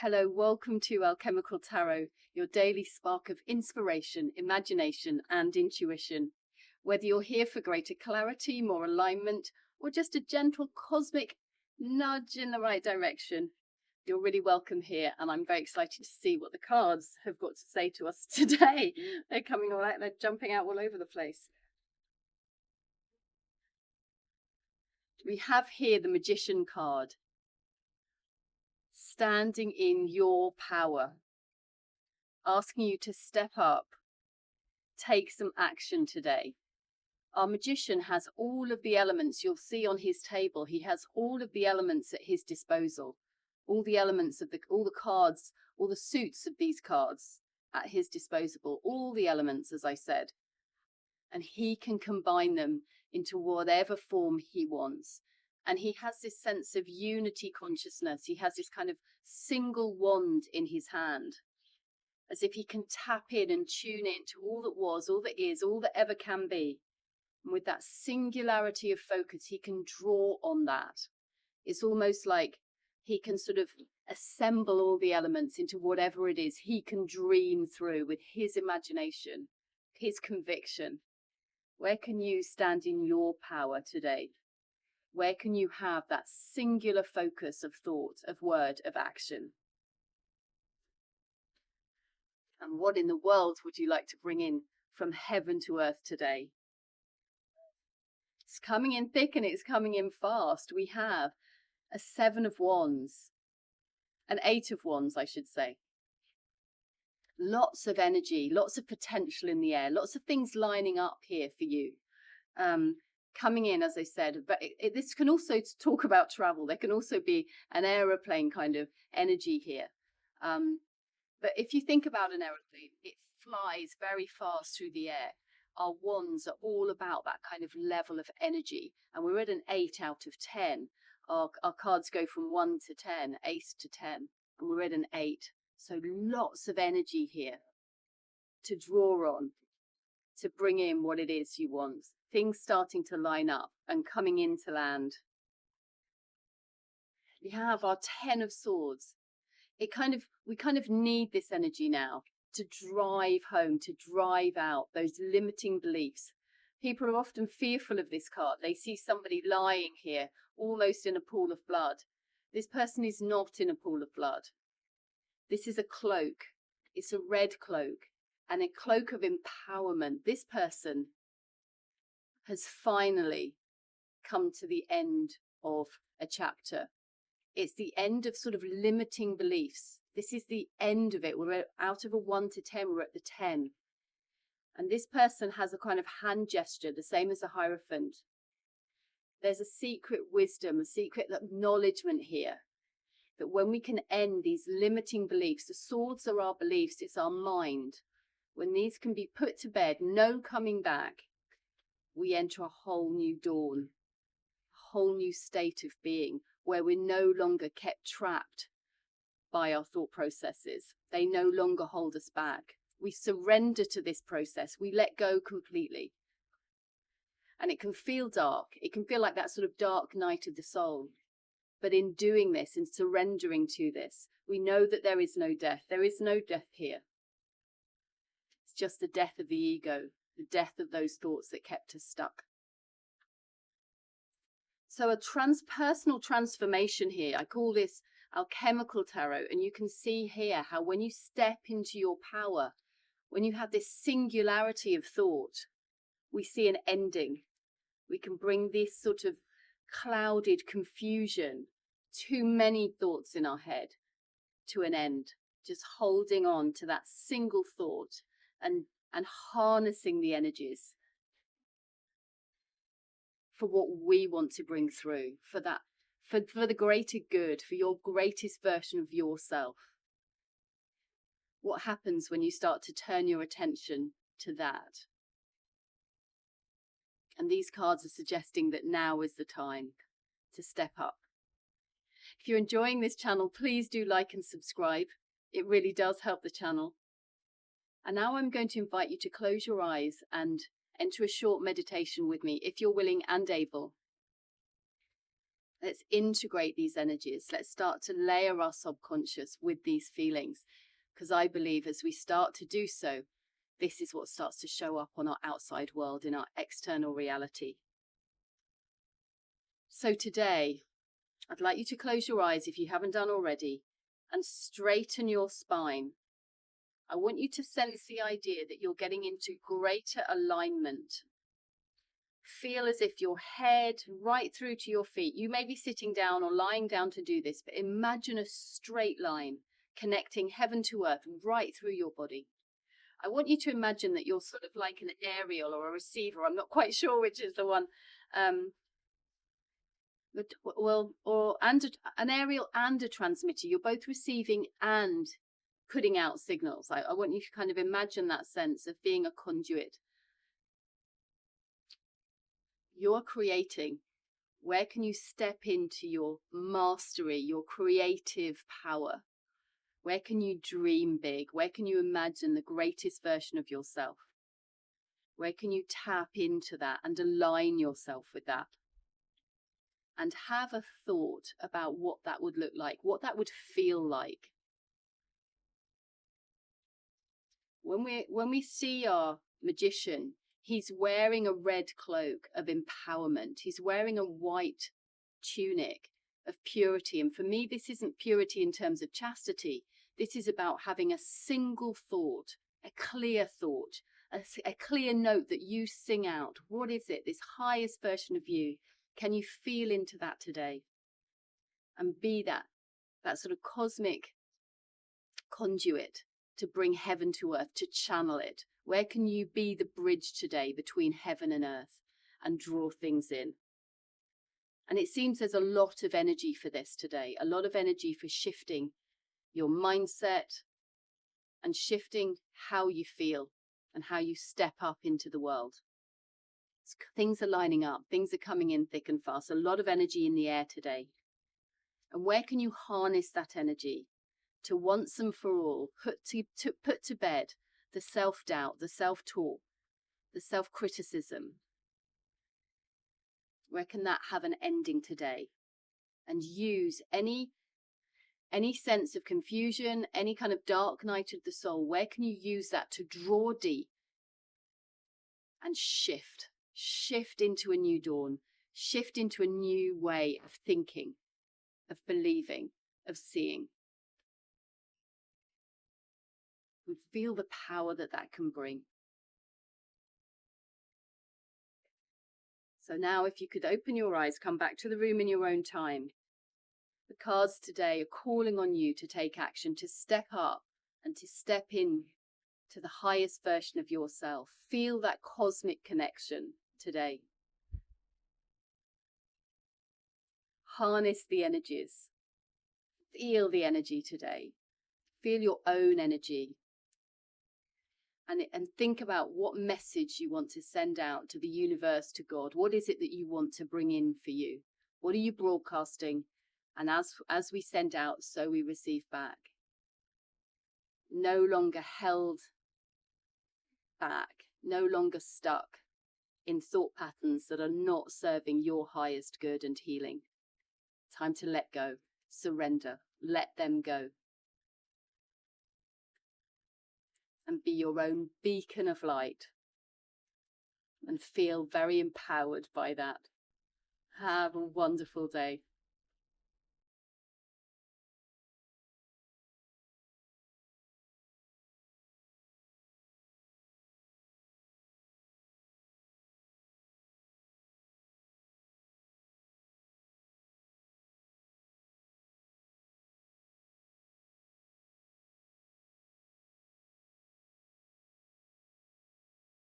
Hello, welcome to Alchemical Tarot, your daily spark of inspiration, imagination, and intuition. Whether you're here for greater clarity, more alignment, or just a gentle cosmic nudge in the right direction, you're really welcome here, and I'm very excited to see what the cards have got to say to us today. They're coming all out, they're jumping out all over the place. We have here the Magician card. Standing in your power, asking you to step up, take some action today. Our magician has all of the elements you'll see on his table. He has all of the elements at his disposal, all the elements of all the cards, all the suits of these cards at his disposal, all the elements, as I said, and he can combine them into whatever form he wants. And he has this sense of unity consciousness. He has this kind of single wand in his hand, as if he can tap in and tune in to all that was, all that is, all that ever can be. And with that singularity of focus, he can draw on that. It's almost like he can sort of assemble all the elements into whatever it is he can dream through with his imagination, his conviction. Where can you stand in your power today? Where can you have that singular focus of thought, of word, of action? And what in the world would you like to bring in from heaven to earth today? It's coming in thick and it's coming in fast. We have a 7 of Wands, an 8 of Wands, I should say. Lots of energy, lots of potential in the air, lots of things lining up here for you. Coming in, as I said, but this can also talk about travel. There can also be an aeroplane kind of energy here. But if you think about an aeroplane, it flies very fast through the air. Our wands are all about that kind of level of energy. And we're at an 8 out of 10. Our cards go from 1 to 10, ace to 10. And we're at an 8. So lots of energy here to draw on, to bring in what it is you want. Things starting to line up and coming into land. We have our 10 of Swords. We kind of need this energy now to drive home, to drive out those limiting beliefs. People are often fearful of this card. They see somebody lying here, almost in a pool of blood. This person is not in a pool of blood. This is a cloak. It's a red cloak, and a cloak of empowerment. This person has finally come to the end of a chapter. It's the end of sort of limiting beliefs. This is the end of it. We're out of a 1 to 10, we're at the 10. And this person has a kind of hand gesture, the same as a Hierophant. There's a secret wisdom, a secret acknowledgement here, that when we can end these limiting beliefs, the swords are our beliefs, it's our mind. When these can be put to bed, no coming back, we enter a whole new dawn, a whole new state of being, where we're no longer kept trapped by our thought processes. They no longer hold us back. We surrender to this process. We let go completely. And it can feel dark. It can feel like that sort of dark night of the soul. But in doing this, in surrendering to this, we know that there is no death. There is no death here. It's just the death of the ego, the death of those thoughts that kept us stuck. So a transpersonal transformation here. I call this alchemical tarot. And you can see here how when you step into your power, when you have this singularity of thought, we see an ending. We can bring this sort of clouded confusion, too many thoughts in our head, to an end. Just holding on to that single thought and harnessing the energies for what we want to bring through, for the greater good, for your greatest version of yourself. What happens when you start to turn your attention to that? And these cards are suggesting that now is the time to step up. If you're enjoying this channel, please do like and subscribe. It really does help the channel. And now I'm going to invite you to close your eyes and enter a short meditation with me, if you're willing and able. Let's integrate these energies. Let's start to layer our subconscious with these feelings, because I believe as we start to do so, this is what starts to show up on our outside world, in our external reality. So today, I'd like you to close your eyes if you haven't done already and straighten your spine. I want you to sense the idea that you're getting into greater alignment. Feel as if your head right through to your feet. You may be sitting down or lying down to do this, but imagine a straight line connecting heaven to earth right through your body. I want you to imagine that you're sort of like an aerial or a receiver. I'm not quite sure which is the one. An aerial and a transmitter. You're both receiving and putting out signals. I want you to kind of imagine that sense of being a conduit. You're creating. Where can you step into your mastery, your creative power? Where can you dream big? Where can you imagine the greatest version of yourself? Where can you tap into that and align yourself with that? And have a thought about what that would look like, what that would feel like. When we see our magician, he's wearing a red cloak of empowerment. He's wearing a white tunic of purity. And for me, this isn't purity in terms of chastity. This is about having a single thought, a clear thought, a clear note that you sing out. What is it? This highest version of you. Can you feel into that today? And be that sort of cosmic conduit to bring heaven to earth, to channel it. Where can you be the bridge today between heaven and earth and draw things in? And it seems there's a lot of energy for this today, a lot of energy for shifting your mindset and shifting how you feel and how you step up into the world. Things are lining up, things are coming in thick and fast, a lot of energy in the air today. And where can you harness that energy to once and for all put to bed the self-doubt, the self-talk, the self-criticism? Where can that have an ending today? And use any sense of confusion, any kind of dark night of the soul, where can you use that to draw deep and shift into a new dawn, shift into a new way of thinking, of believing, of seeing? And feel the power that can bring. So now if you could open your eyes, come back to the room in your own time. The cards today are calling on you to take action, to step up and to step in to the highest version of yourself. Feel that cosmic connection today. Harness the energies. Feel the energy today. Feel your own energy. And think about what message you want to send out to the universe, to God. What is it that you want to bring in for you? What are you broadcasting? And as we send out, so we receive back. No longer held back, no longer stuck in thought patterns that are not serving your highest good and healing. Time to let go, surrender, let them go. And be your own beacon of light. And feel very empowered by that. Have a wonderful day.